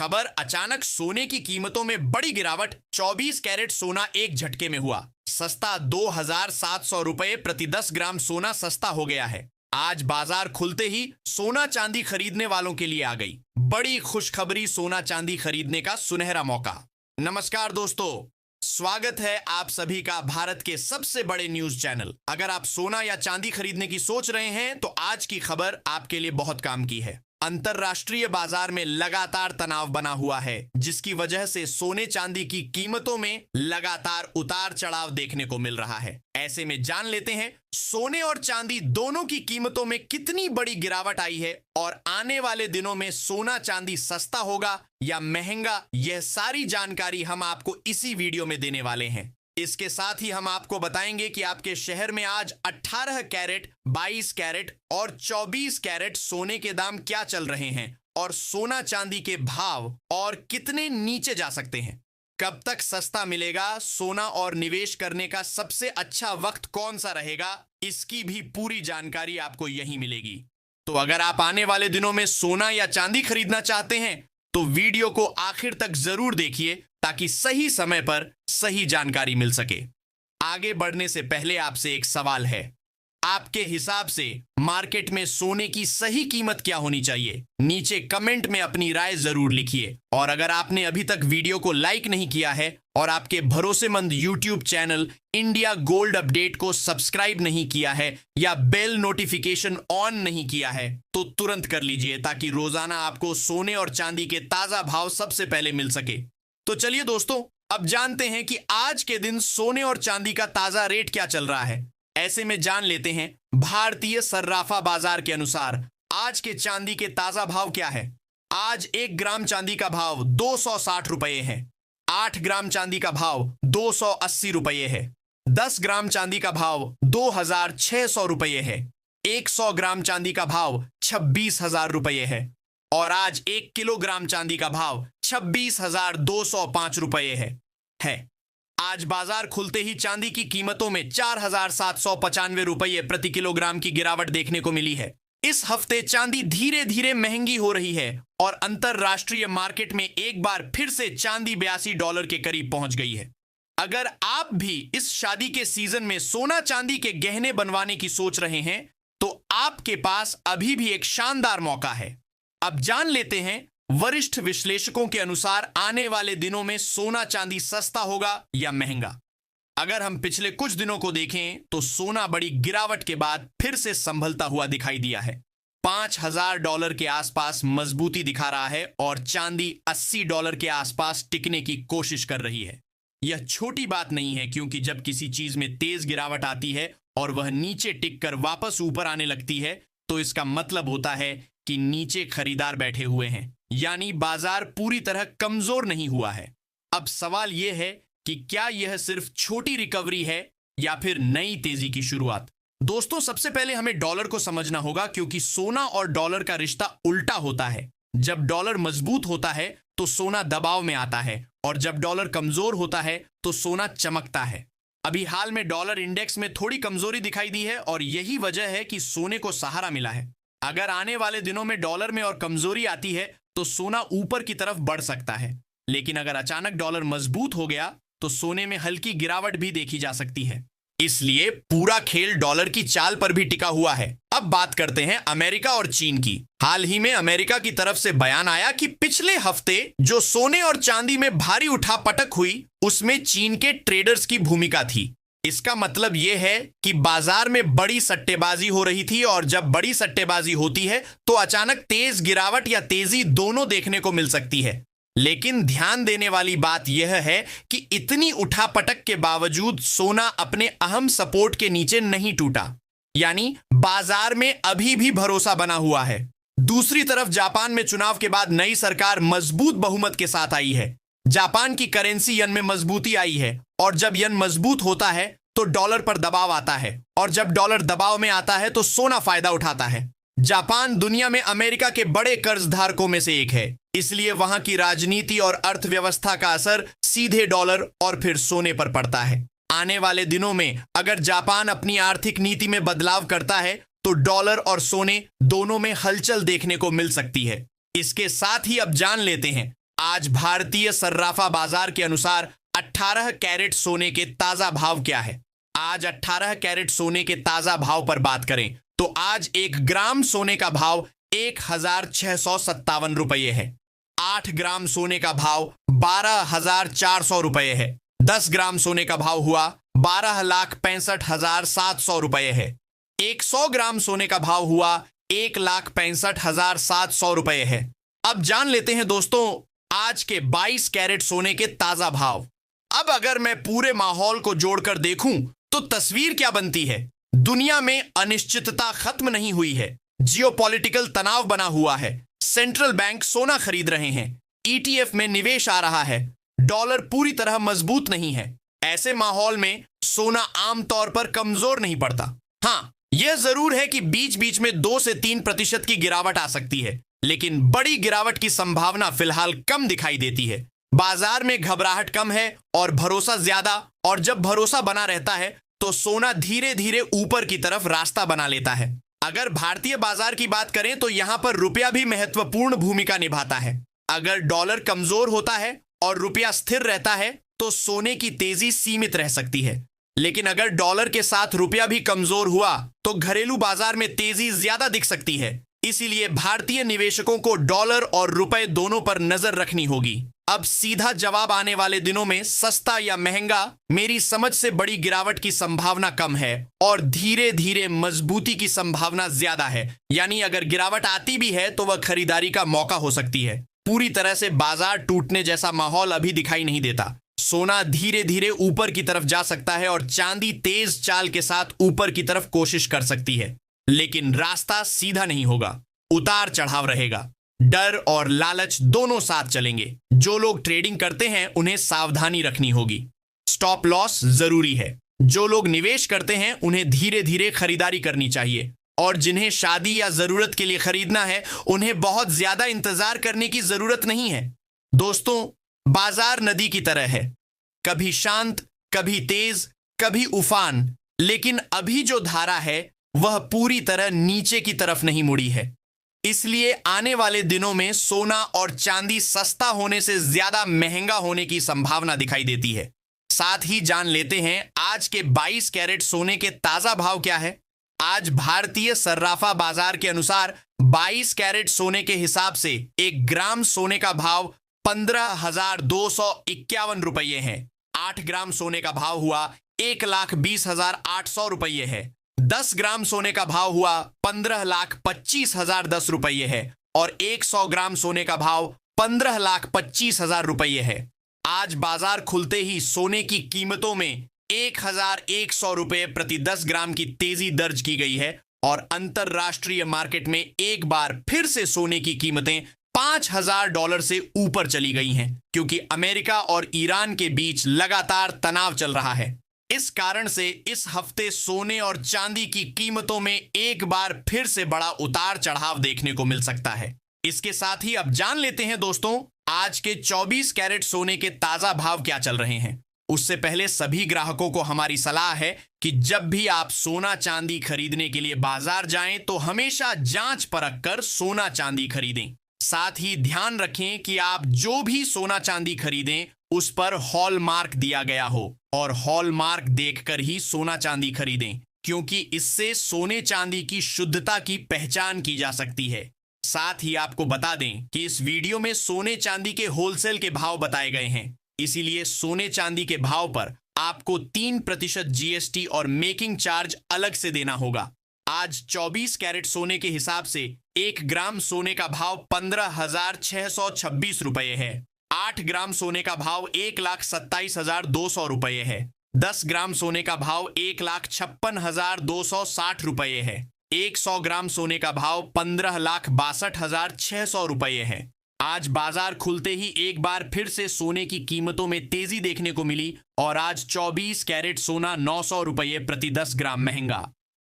खबर, अचानक सोने की कीमतों में बड़ी गिरावट। 24 कैरेट सोना एक झटके में हुआ सस्ता। 2,700 रुपए प्रति 10 ग्राम सोना सस्ता हो गया है। आज बाजार खुलते ही सोना चांदी खरीदने वालों के लिए आ गई बड़ी खुशखबरी। सोना चांदी खरीदने का सुनहरा मौका। नमस्कार दोस्तों, स्वागत है आप सभी का भारत के सबसे बड़े न्यूज चैनल। अगर आप सोना या चांदी खरीदने की सोच रहे हैं तो आज की खबर आपके लिए बहुत काम की है। अंतरराष्ट्रीय बाजार में लगातार तनाव बना हुआ है, जिसकी वजह से सोने चांदी की कीमतों में लगातार उतार चढ़ाव देखने को मिल रहा है। ऐसे में जान लेते हैं सोने और चांदी दोनों की कीमतों में कितनी बड़ी गिरावट आई है और आने वाले दिनों में सोना चांदी सस्ता होगा या महंगा। यह सारी जानकारी हम आपको इसी वीडियो में देने वाले हैं। इसके साथ ही हम आपको बताएंगे कि आपके शहर में आज 18 कैरेट, 22 कैरेट और 24 कैरेट सोने के दाम क्या चल रहे हैं और सोना चांदी के भाव और कितने नीचे जा सकते हैं। कब तक सस्ता मिलेगा सोना और निवेश करने का सबसे अच्छा वक्त कौन सा रहेगा, इसकी भी पूरी जानकारी आपको यहीं मिलेगी। तो अगर आप आने वाले दिनों में सोना या चांदी खरीदना चाहते हैं तो वीडियो को आखिर तक जरूर देखिए ताकि सही समय पर सही जानकारी मिल सके। आगे बढ़ने से पहले आपसे एक सवाल है, आपके हिसाब से मार्केट में सोने की सही कीमत क्या होनी चाहिए? नीचे कमेंट में अपनी राय जरूर लिखिए। और अगर आपने अभी तक वीडियो को लाइक नहीं किया है और आपके भरोसेमंद YouTube channel India gold update को सब्सक्राइब नहीं किया है या बेल नोटिफिकेशन ऑन नहीं किया है तो तुरंत कर लीजिए ताकि रोजाना आपको सोने और चांदी के ताजा भाव सबसे पहले मिल सके। तो चलिए दोस्तों, अब जानते हैं कि आज के दिन सोने और चांदी का ताजा रेट क्या चल रहा है। ऐसे में जान लेते हैं भारतीय सर्राफा बाजार के अनुसार आज के चांदी के ताजा भाव क्या है। आज 1 ग्राम चांदी का भाव 260 रुपए है। 8 ग्राम चांदी का भाव 280 रुपए है। 10 ग्राम चांदी का भाव 2,600 रुपए है। 100 ग्राम चांदी का भाव 26,000 रुपए है और आज 1 किलोग्राम चांदी का भाव 26,205 रुपए है। आज बाजार खुलते ही चांदी की कीमतों में 4,795 रुपये प्रति किलोग्राम की गिरावट देखने को मिली है। इस हफ्ते चांदी धीरे धीरे महंगी हो रही है और अंतरराष्ट्रीय मार्केट में एक बार फिर से चांदी $82 के करीब पहुंच गई है। अगर आप भी इस शादी के सीजन में सोना चांदी के गहने बनवाने की सोच रहे हैं तो आपके पास अभी भी एक शानदार मौका है। अब जान लेते हैं वरिष्ठ विश्लेषकों के अनुसार आने वाले दिनों में सोना चांदी सस्ता होगा या महंगा। अगर हम पिछले कुछ दिनों को देखें तो सोना बड़ी गिरावट के बाद फिर से संभलता हुआ दिखाई दिया है। $5,000 के आसपास मजबूती दिखा रहा है और चांदी $80 के आसपास टिकने की कोशिश कर रही है। यह छोटी बात नहीं है, क्योंकि जब किसी चीज में तेज गिरावट आती है और वह नीचे टिक कर वापस ऊपर आने लगती है तो इसका मतलब होता है कि नीचे खरीदार बैठे हुए हैं, यानी बाजार पूरी तरह कमजोर नहीं हुआ है। अब सवाल यह है कि क्या यह सिर्फ छोटी रिकवरी है या फिर नई तेजी की शुरुआत। दोस्तों, सबसे पहले हमें डॉलर को समझना होगा, क्योंकि सोना और डॉलर का रिश्ता उल्टा होता है। जब डॉलर मजबूत होता है तो सोना दबाव में आता है और जब डॉलर कमजोर होता है तो सोना चमकता है। अभी हाल में डॉलर इंडेक्स में थोड़ी कमजोरी दिखाई दी है और यही वजह है कि सोने को सहारा मिला है। अगर आने वाले दिनों में डॉलर में और कमजोरी आती है तो सोना ऊपर की तरफ बढ़ सकता है, लेकिन अगर अचानक डॉलर मजबूत हो गया तो सोने में हल्की गिरावट भी देखी जा सकती है। इसलिए पूरा खेल डॉलर की चाल पर भी टिका हुआ है। अब बात करते हैं अमेरिका और चीन की। हाल ही में अमेरिका की तरफ से बयान आया कि पिछले हफ्ते जो सोने और चांदी में भारी उठापटक हुई उसमें चीन के ट्रेडर्स की भूमिका थी। इसका मतलब यह है कि बाजार में बड़ी सट्टेबाजी हो रही थी और जब बड़ी सट्टेबाजी होती है तो अचानक तेज गिरावट या तेजी दोनों देखने को मिल सकती है। लेकिन ध्यान देने वाली बात यह है कि इतनी उठापटक के बावजूद सोना अपने अहम सपोर्ट के नीचे नहीं टूटा, यानी बाजार में अभी भी भरोसा बना हुआ है। दूसरी तरफ जापान में चुनाव के बाद नई सरकार मजबूत बहुमत के साथ आई है। जापान की करेंसी यन में मजबूती आई है और जब यन मजबूत होता है तो डॉलर पर दबाव आता है और जब डॉलर दबाव में आता है तो सोना फायदा उठाता है। जापान दुनिया में अमेरिका के बड़े कर्जधारकों में से एक है, इसलिए वहां की राजनीति और अर्थव्यवस्था का असर सीधे डॉलर और फिर सोने पर पड़ता है। आने वाले दिनों में अगर जापान अपनी आर्थिक नीति में बदलाव करता है तो डॉलर और सोने दोनों में हलचल देखने को मिल सकती है। इसके साथ ही अब जान लेते हैं आज भारतीय सर्राफा बाजार के अनुसार 18 कैरेट सोने के ताजा भाव क्या है? आज 18 कैरेट सोने के ताजा भाव पर बात करें तो आज 1 ग्राम सोने का भाव 1657 रुपये है। 8 ग्राम सोने का भाव 12,400 रुपये है। 10 ग्राम सोने का भाव हुआ 12,65,700 रुपये है। 100 ग्राम सोने का भाव हुआ 1,65,700 रुपये है। अब जान लेते हैं दोस्तों आज के 22 कैरेट सोने के ताजा भाव। अब अगर मैं पूरे माहौल को जोड़कर देखूं तो तस्वीर क्या बनती है? दुनिया में अनिश्चितता खत्म नहीं हुई है, जियोपॉलिटिकल तनाव बना हुआ है, सेंट्रल बैंक सोना खरीद रहे हैं, ईटीएफ में निवेश आ रहा है, डॉलर पूरी तरह मजबूत नहीं है। ऐसे माहौल में सोना आमतौर पर कमजोर नहीं पड़ता। हाँ, यह जरूर है कि बीच बीच में 2 से 3% की गिरावट आ सकती है, लेकिन बड़ी गिरावट की संभावना फिलहाल कम दिखाई देती है। बाजार में घबराहट कम है और भरोसा ज्यादा, और जब भरोसा बना रहता है तो सोना धीरे धीरे ऊपर की तरफ रास्ता बना लेता है। अगर भारतीय बाजार की बात करें तो यहां पर रुपया भी महत्वपूर्ण भूमिका निभाता है। अगर डॉलर कमजोर होता है और रुपया स्थिर रहता है तो सोने की तेजी सीमित रह सकती है, लेकिन अगर डॉलर के साथ रुपया भी कमजोर हुआ तो घरेलू बाजार में तेजी ज्यादा दिख सकती है। इसीलिए भारतीय निवेशकों को डॉलर और रुपए दोनों पर नजर रखनी होगी। अब सीधा जवाब आने वाले दिनों में सस्ता या महंगा, मेरी समझ से बड़ी गिरावट की संभावना कम है और धीरे धीरे मजबूती की संभावना ज्यादा है। यानी अगर गिरावट आती भी है तो वह खरीदारी का मौका हो सकती है। पूरी तरह से बाजार टूटने जैसा माहौल अभी दिखाई नहीं देता। सोना धीरे धीरे ऊपर की तरफ जा सकता है और चांदी तेज चाल के साथ ऊपर की तरफ कोशिश कर सकती है, लेकिन रास्ता सीधा नहीं होगा, उतार चढ़ाव रहेगा। डर और लालच दोनों साथ चलेंगे। जो लोग ट्रेडिंग करते हैं उन्हें सावधानी रखनी होगी। स्टॉप लॉस जरूरी है। जो लोग निवेश करते हैं उन्हें धीरे धीरे खरीदारी करनी चाहिए, और जिन्हें शादी या जरूरत के लिए खरीदना है उन्हें बहुत ज्यादा इंतजार करने की जरूरत नहीं है। दोस्तों, बाजार नदी की तरह है, कभी शांत, कभी तेज, कभी उफान, लेकिन अभी जो धारा है वह पूरी तरह नीचे की तरफ नहीं मुड़ी है। इसलिए आने वाले दिनों में सोना और चांदी सस्ता होने से ज्यादा महंगा होने की संभावना दिखाई देती है। साथ ही जान लेते हैं आज के 22 कैरेट सोने के ताजा भाव क्या है। आज भारतीय सर्राफा बाजार के अनुसार 22 कैरेट सोने के हिसाब से 1 ग्राम सोने का भाव 15,251 रुपये है। 8 ग्राम सोने का भाव हुआ 1,20,800 रुपये है। 10 ग्राम सोने का भाव हुआ 15,25,010 रुपये है और 100 ग्राम सोने का भाव 15,25,000 रुपये है। आज बाजार खुलते ही सोने की कीमतों में 1,100 रुपये प्रति 10 ग्राम की तेजी दर्ज की गई है और अंतरराष्ट्रीय मार्केट में एक बार फिर से सोने की कीमतें $5,000 से ऊपर चली गई हैं, क्योंकि अमेरिका और ईरान के बीच लगातार तनाव चल रहा है। इस कारण से इस हफ्ते सोने और चांदी की कीमतों में एक बार फिर से बड़ा उतार चढ़ाव देखने को मिल सकता है। इसके साथ ही अब जान लेते हैं दोस्तों आज के 24 कैरेट सोने के ताजा भाव क्या चल रहे हैं। उससे पहले सभी ग्राहकों को हमारी सलाह है कि जब भी आप सोना चांदी खरीदने के लिए बाजार जाएं तो हमेशा जांच परख कर सोना चांदी खरीदें। साथ ही ध्यान रखें कि आप जो भी सोना चांदी खरीदें उस पर हॉलमार्क दिया गया हो, और हॉलमार्क देखकर ही सोना चांदी खरीदें, क्योंकि इससे सोने चांदी की शुद्धता की पहचान की जा सकती है। साथ ही आपको बता दें कि इस वीडियो में सोने चांदी के होलसेल के भाव बताए गए हैं, इसीलिए सोने चांदी के भाव पर आपको 3% जीएसटी और मेकिंग चार्ज अलग से देना होगा। आज 24 कैरेट सोने के हिसाब से 1 ग्राम सोने का भाव 15,626 रुपये है। 8 ग्राम सोने का भाव 1,27,200 रुपये है। 10 ग्राम सोने का भाव 1,56,260 रुपये है। 100 ग्राम सोने का भाव 15,62,600 रुपये है। आज बाजार खुलते ही एक बार फिर से सोने की कीमतों में तेजी देखने को मिली और आज 24 कैरेट सोना 900 रुपये प्रति 10 ग्राम महंगा।